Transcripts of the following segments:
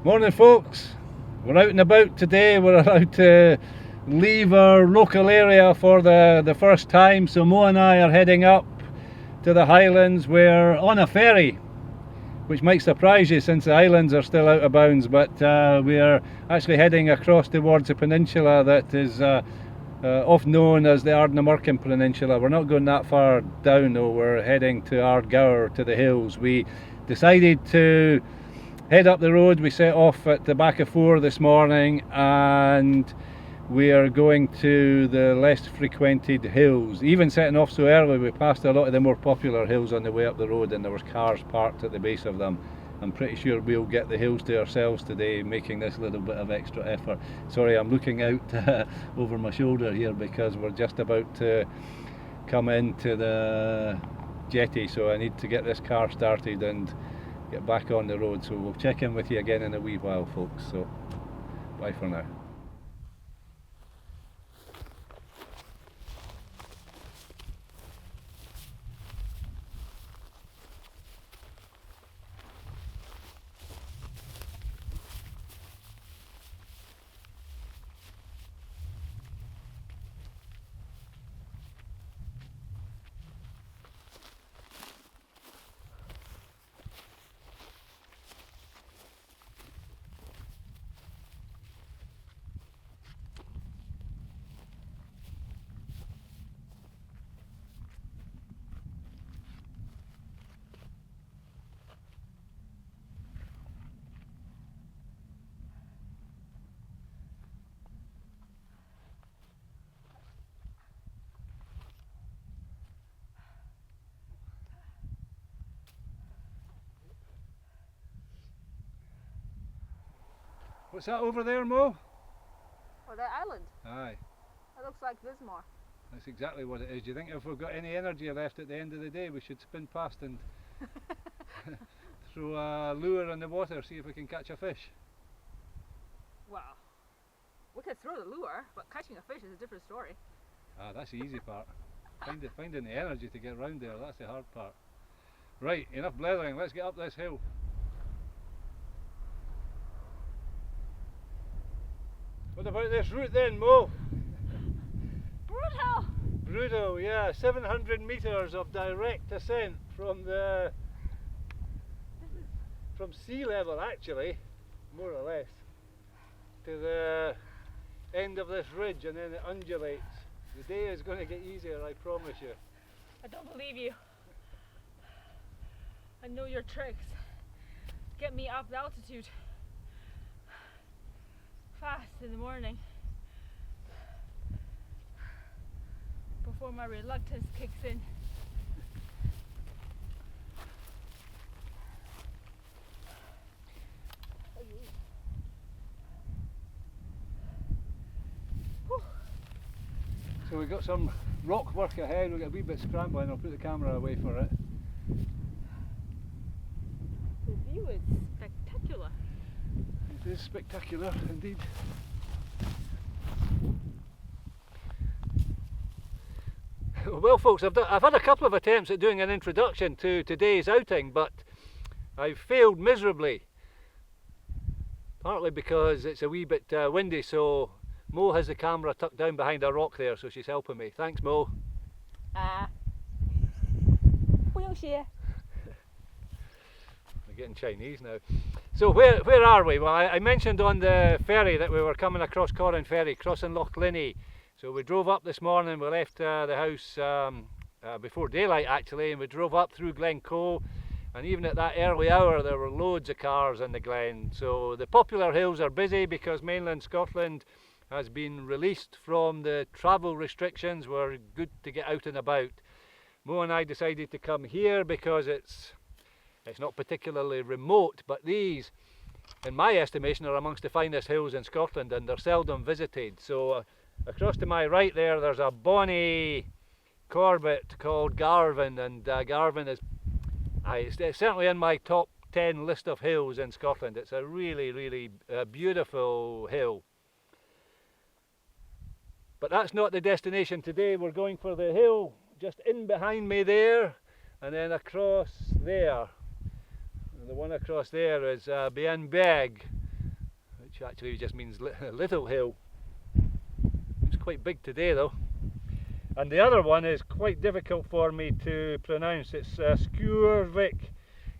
Morning folks, we're out and about today. We're allowed to leave our local area for the first time, so Mo and I are heading up to the Highlands. We're on a ferry, which might surprise you since the islands are still out of bounds, but we are actually heading across towards a peninsula that is often known as the Ardgour Peninsula. We're not going that far down though, we're heading to Ardgour, to the hills. We decided to head up the road. We set off at the back of 4 this morning and we are going to the less frequented hills. Even setting off so early, we passed a lot of the more popular hills on the way up the road and there was cars parked at the base of them. I'm pretty sure we'll get the hills to ourselves today, making this little bit of extra effort. Sorry, I'm looking out over my shoulder here because we're just about to come into the jetty, so I need to get this car started and get back on the road. So we'll check in with you again in a wee while folks, so bye for now. What's that over there, Mo? Oh, that island? Aye. That looks like Lismore. That's exactly what it is. Do you think if we've got any energy left at the end of the day we should spin past and throw a lure in the water, see if we can catch a fish? Well, we could throw the lure, but catching a fish is a different story. Ah, that's the easy part. Finding the energy to get round there, that's the hard part. Right, enough blethering, let's get up this hill. What about this route then, Mo? Brutal! Brutal, yeah. 700 metres of direct ascent from sea level actually, more or less, to the end of this ridge, and then it undulates. The day is going to get easier, I promise you. I don't believe you. I know your tricks. Get me up the altitude fast in the morning before my reluctance kicks in. So we've got some rock work ahead, we've got a wee bit scrambling. I'll put the camera away for it. The view is spectacular. It is spectacular indeed. Well folks, I've had a couple of attempts at doing an introduction to today's outing, but I've failed miserably. Partly because it's a wee bit windy, so Mo has the camera tucked down behind a rock there, so she's helping me. Thanks, Mo. 不用谢. We're getting Chinese now. So where are we? Well, I mentioned on the ferry that we were coming across Corran Ferry, crossing Loch Linney. So we drove up this morning, we left the house before daylight actually, and we drove up through Glencoe, and even at that early hour there were loads of cars in the glen. So the popular hills are busy because mainland Scotland has been released from the travel restrictions. We're good to get out and about. Mo and I decided to come here because it's not particularly remote, but these, in my estimation, are amongst the finest hills in Scotland and they're seldom visited. So across to my right there's a bonny Corbett called Garvin, and Garvin is it's certainly in my top 10 list of hills in Scotland. It's a really beautiful hill. But that's not the destination today. We're going for the hill just in behind me there, and then across there. And the one across there is Bian Beg, which actually just means little hill. It's quite big today though. And the other one is quite difficult for me to pronounce. It's Skurvik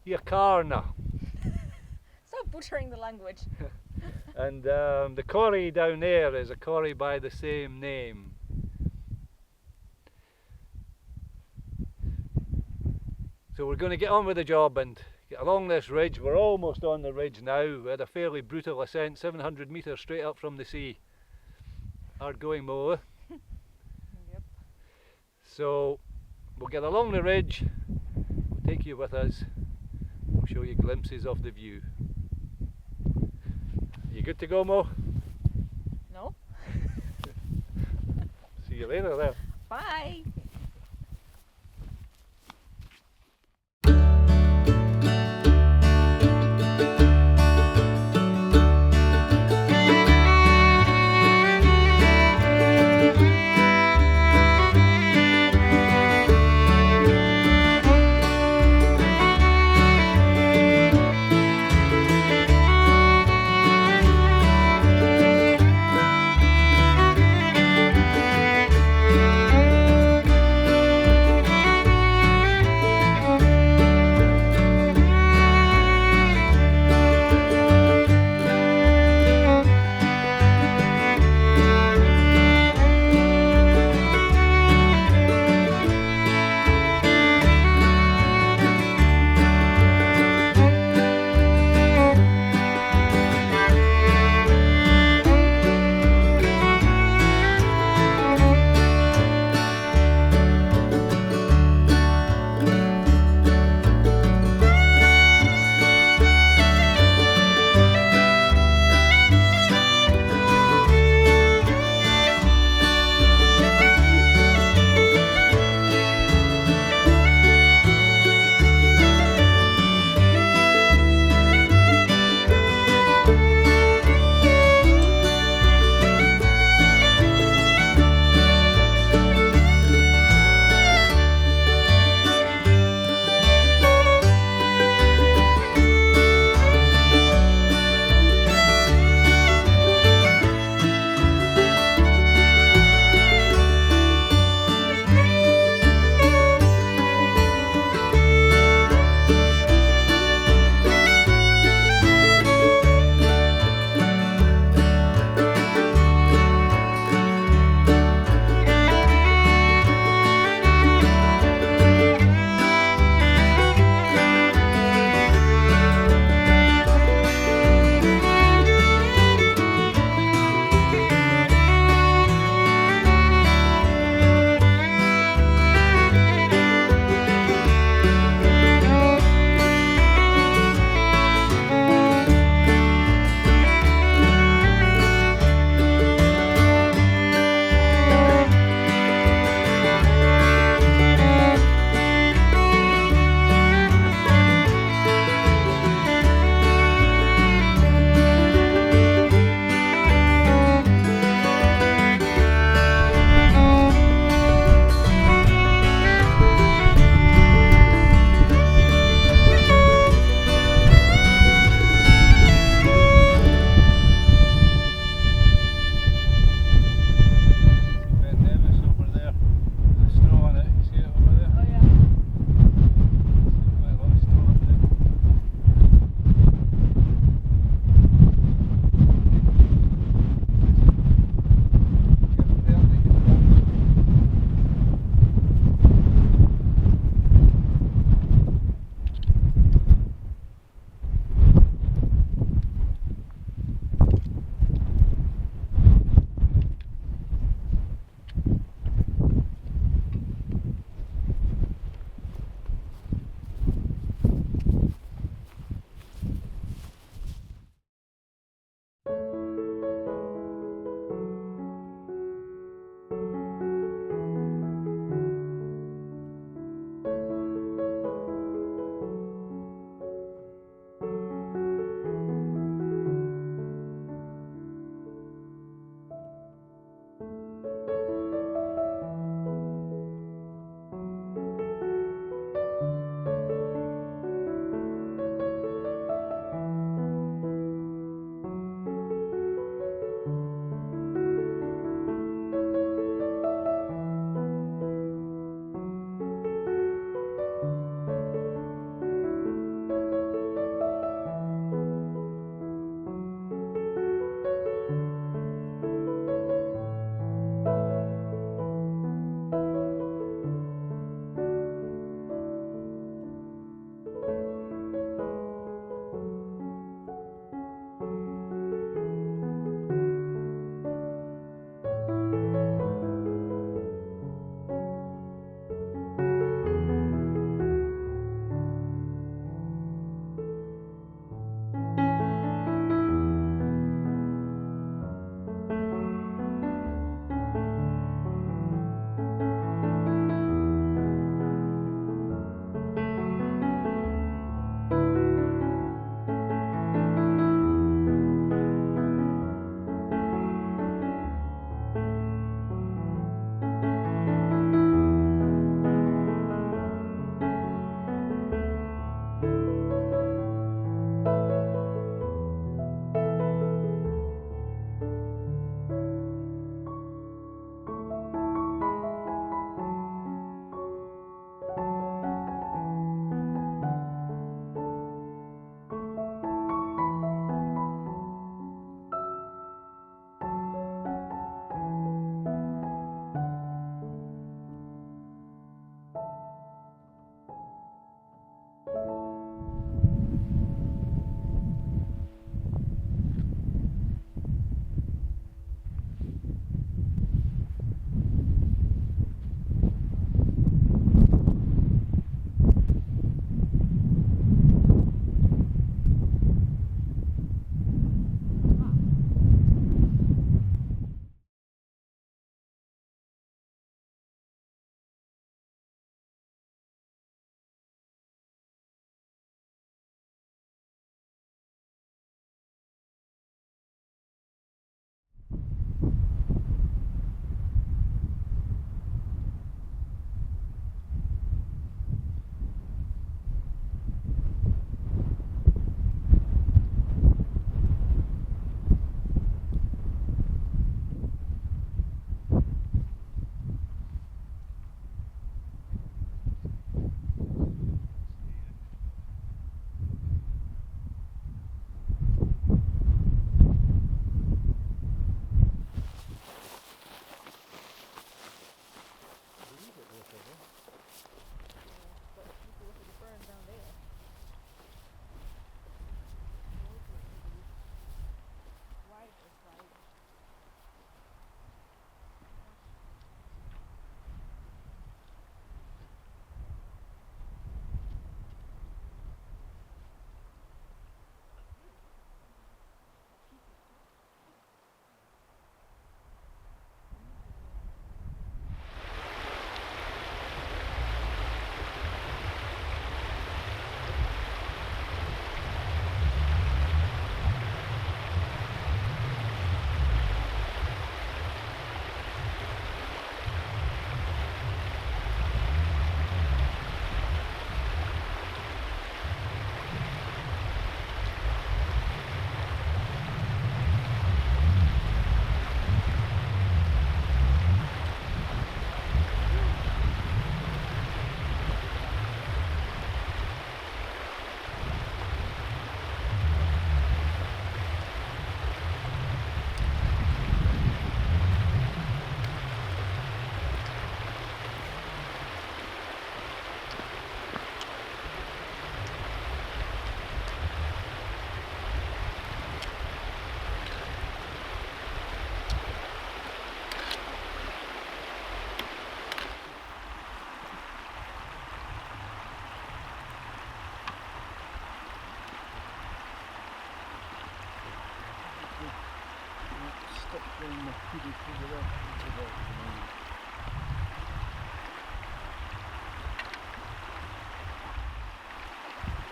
Yakarna. Stop butchering the language. And the quarry down there is a quarry by the same name. So we're going to get on with the job and get along this ridge. We're almost on the ridge now. We had a fairly brutal ascent, 700 metres straight up from the sea. Hard going, Mo. Yep. So we'll get along the ridge, we'll take you with us, we'll show you glimpses of the view. You good to go, Mo? No? See you later then. Bye.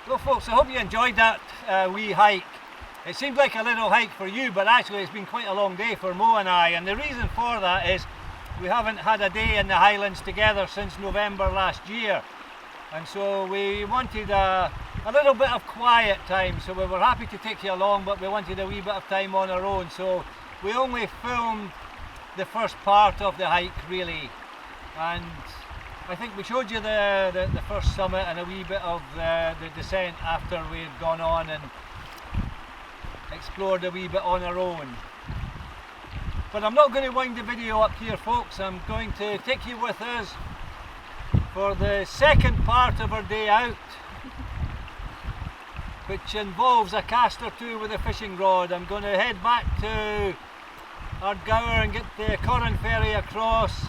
Well folks, I hope you enjoyed that wee hike. It seemed like a little hike for you, but actually it's been quite a long day for Mo and I, and the reason for that is we haven't had a day in the Highlands together since November last year, and so we wanted a little bit of quiet time, so we were happy to take you along, but we wanted a wee bit of time on our own, so we only filmed the first part of the hike really, and I think we showed you the first summit and a wee bit of the descent after we had gone on and explored a wee bit on our own. But I'm not going to wind the video up here folks, I'm going to take you with us for the second part of our day out, which involves a cast or two with a fishing rod. I'm going to head back to Ardgour and get the Corran ferry across.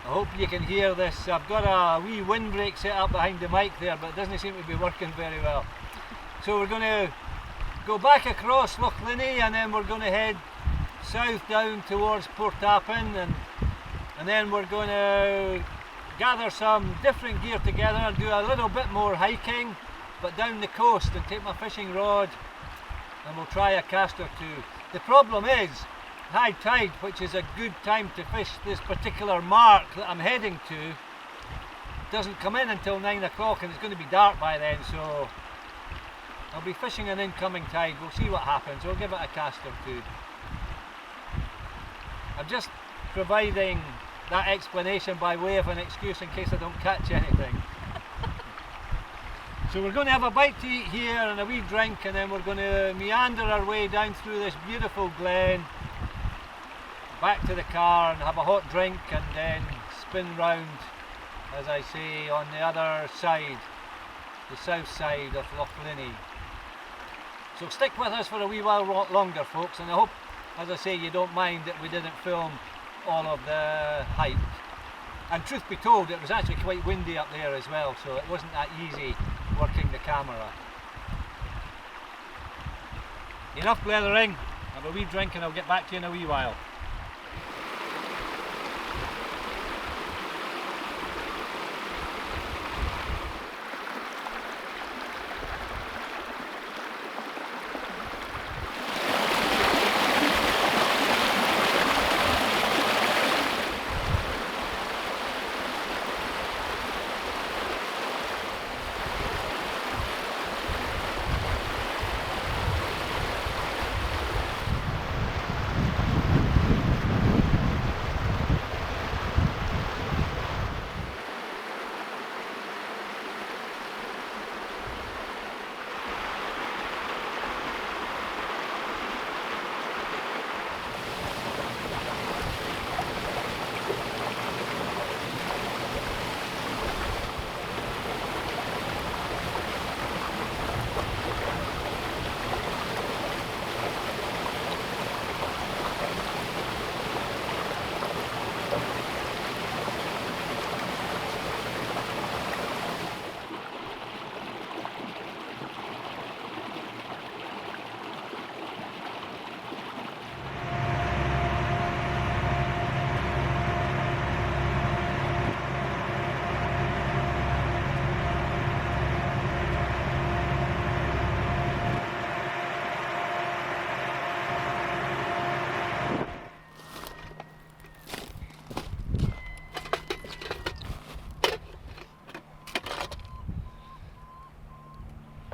I hope you can hear this. I've got a wee windbreak set up behind the mic there, but it doesn't seem to be working very well. So we're going to go back across Loch Linnhe, and then we're going to head south down towards Portappen, and then we're going to gather some different gear together and do a little bit more hiking, but down the coast, and take my fishing rod and we'll try a cast or two. The problem is high tide, which is a good time to fish this particular mark that I'm heading to, doesn't come in until 9 o'clock, and it's going to be dark by then, so I'll be fishing an incoming tide. We'll see what happens. We'll give it a cast or two. I'm just providing that explanation by way of an excuse in case I don't catch anything. So we're going to have a bite to eat here and a wee drink, and then we're going to meander our way down through this beautiful glen, back to the car and have a hot drink, and then spin round, as I say, on the other side, the south side of Loch Linnhe. So stick with us for a wee while longer folks, and I hope, as I say, you don't mind that we didn't film all of the hike. And truth be told, it was actually quite windy up there as well, so it wasn't that easy working the camera. Enough blethering, have a wee drink and I'll get back to you in a wee while.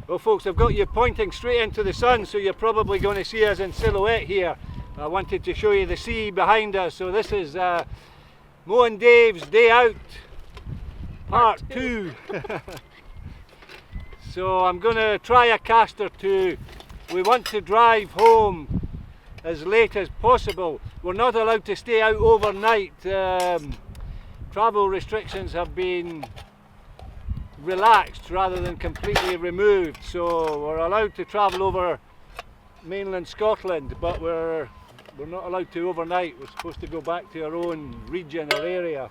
Well folks, I've got you pointing straight into the sun, so you're probably going to see us in silhouette here. I wanted to show you the sea behind us, so this is Mo and Dave's day out, part 2. So I'm going to try a cast or two. We want to drive home as late as possible. We're not allowed to stay out overnight. Travel restrictions have been relaxed rather than completely removed, so we're allowed to travel over mainland Scotland, but we're not allowed to overnight. We're supposed to go back to our own region or area.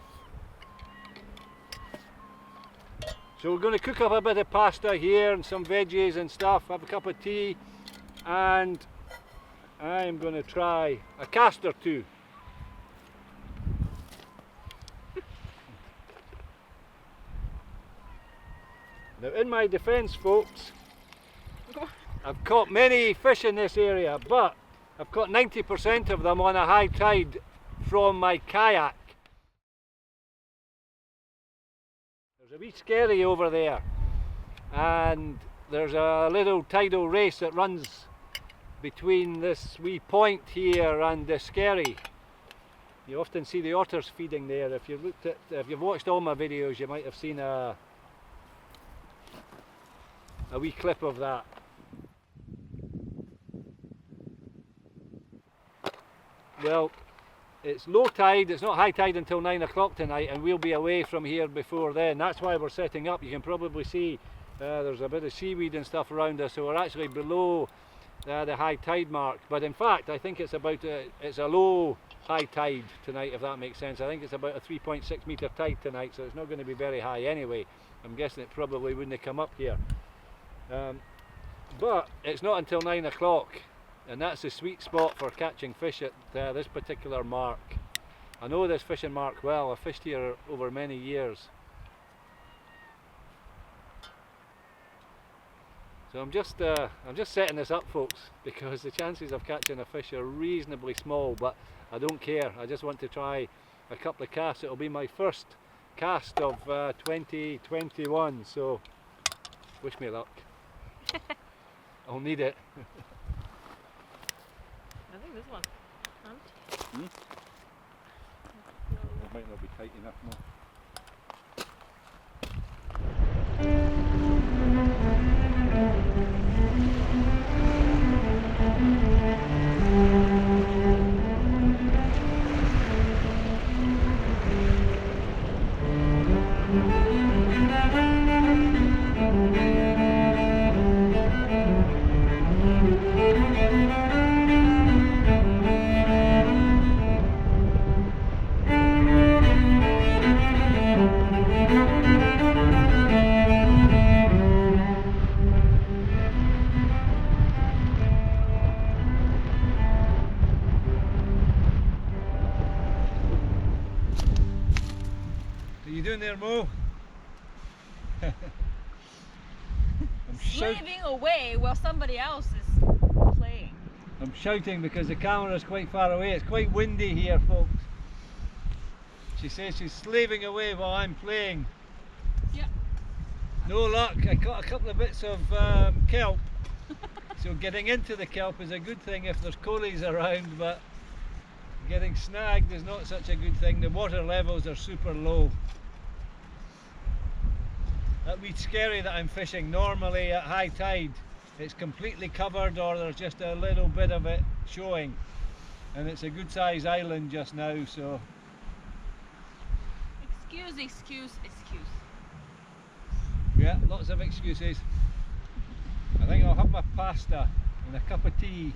So we're going to cook up a bit of pasta here and some veggies and stuff, have a cup of tea, and I'm going to try a cast or two. Now, in my defence, folks, I've caught many fish in this area, but I've caught 90% of them on a high tide from my kayak. There's a wee skerry over there, and there's a little tidal race that runs between this wee point here and the skerry. You often see the otters feeding there. If you've watched all my videos, you might have seen a wee clip of that. Well, it's low tide, it's not high tide until 9 o'clock tonight, and we'll be away from here before then. That's why we're setting up. You can probably see there's a bit of seaweed and stuff around us, so we're actually below the high tide mark. But in fact, I think it's a low high tide tonight, if that makes sense. I think it's about a 3.6 metre tide tonight, so it's not going to be very high anyway. I'm guessing it probably wouldn't have come up here. But it's not until 9 o'clock, and that's the sweet spot for catching fish at this particular mark. I know this fishing mark well. I've fished here over many years. So I'm just setting this up, folks, because the chances of catching a fish are reasonably small, but I don't care. I just want to try a couple of casts. It'll be my first cast of 2021, so wish me luck. I'll need it. I think this one. It might not be tight enough more. What are you doing there, Mo? I'm Slaving away while somebody else is playing. I'm shouting because the camera is quite far away. It's quite windy here, folks. She says she's slaving away while I'm playing. Yeah. No luck. I caught a couple of bits of kelp. So getting into the kelp is a good thing if there's coalies around, but getting snagged is not such a good thing. The water levels are super low. That wee skerry that I'm fishing, normally at high tide it's completely covered or there's just a little bit of it showing, and it's a good size island just now, so Excuse. yeah, lots of excuses. I think I'll have my pasta and a cup of tea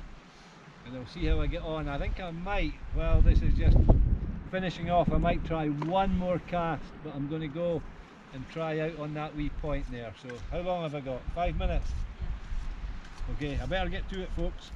and I'll see how I get on. I think I might, well, this is just finishing off, I might try one more cast, but I'm going to go and try out on that wee point there. So how long have I got? 5 minutes? Yeah. Okay, I better get to it, folks.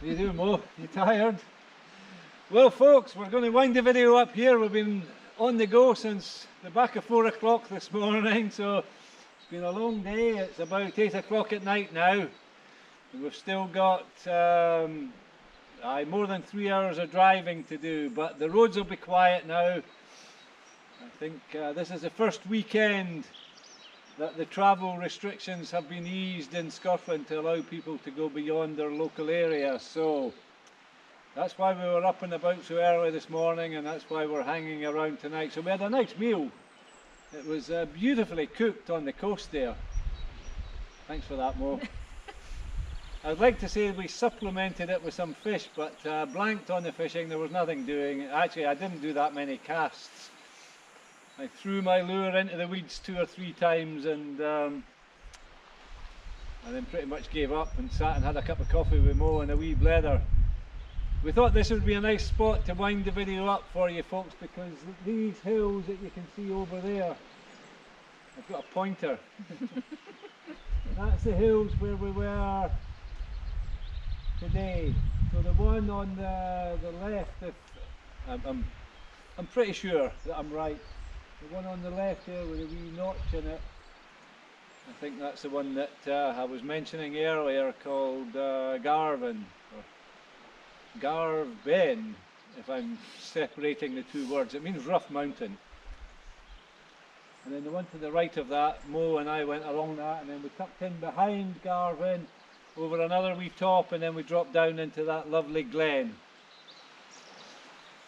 How you doing, Mo? You tired? Well, folks, we're going to wind the video up here. We've been on the go since the back of 4 o'clock this morning, so it's been a long day. It's about 8 o'clock at night now. And we've still got more than 3 hours of driving to do, but the roads will be quiet now. I think this is the first weekend that the travel restrictions have been eased in Scotland to allow people to go beyond their local area. So that's why we were up and about so early this morning, and that's why we're hanging around tonight. So we had a nice meal. It was beautifully cooked on the coast there. Thanks for that, Mo. I'd like to say we supplemented it with some fish, but blanked on the fishing. There was nothing doing. Actually, I didn't do that many casts. I threw my lure into the weeds 2 or 3 times and then pretty much gave up and sat and had a cup of coffee with Mo and a wee blether. We thought this would be a nice spot to wind the video up for you folks, because these hills that you can see over there, I've got a pointer. That's the hills where we were today. So the one on the left, if I'm pretty sure that I'm right. The one on the left there with a wee notch in it, I think that's the one that I was mentioning earlier, called Garvin, or Garvin, if I'm separating the 2 words. It means rough mountain. And then the one to the right of that, Mo and I went along that, and then we tucked in behind Garvin over another wee top, and then we dropped down into that lovely glen.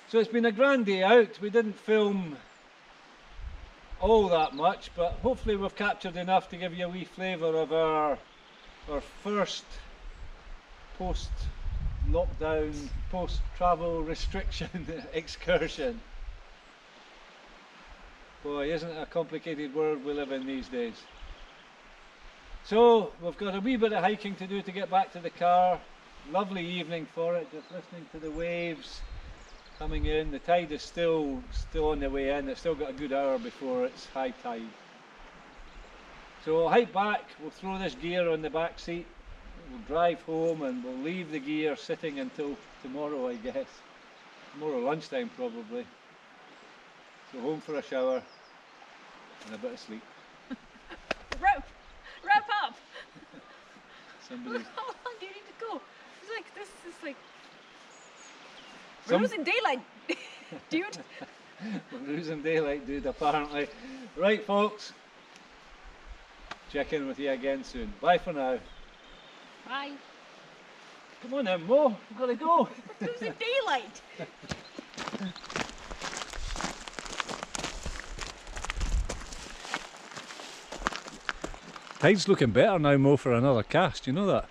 So it's been a grand day out. We didn't film all that much, but hopefully we've captured enough to give you a wee flavour of our first post-lockdown, post-travel restriction excursion. Boy, isn't it a complicated world we live in these days. So we've got a wee bit of hiking to do to get back to the car. Lovely evening for it, just listening to the waves coming in. The tide is still on the way in. It's still got a good hour before it's high tide. So we'll hike back, we'll throw this gear on the back seat, we'll drive home, and we'll leave the gear sitting until tomorrow, I guess. Tomorrow lunchtime probably. So home for a shower and a bit of sleep. Wrap up! Somebody. How long do you need to go? It's like, this is like, we're losing daylight, dude. We're losing daylight, dude, apparently. Right, folks. Check in with you again soon. Bye for now. Bye. Come on then, Mo. We've got to go. We're losing daylight. Tide's looking better now, Mo, for another cast. You know that?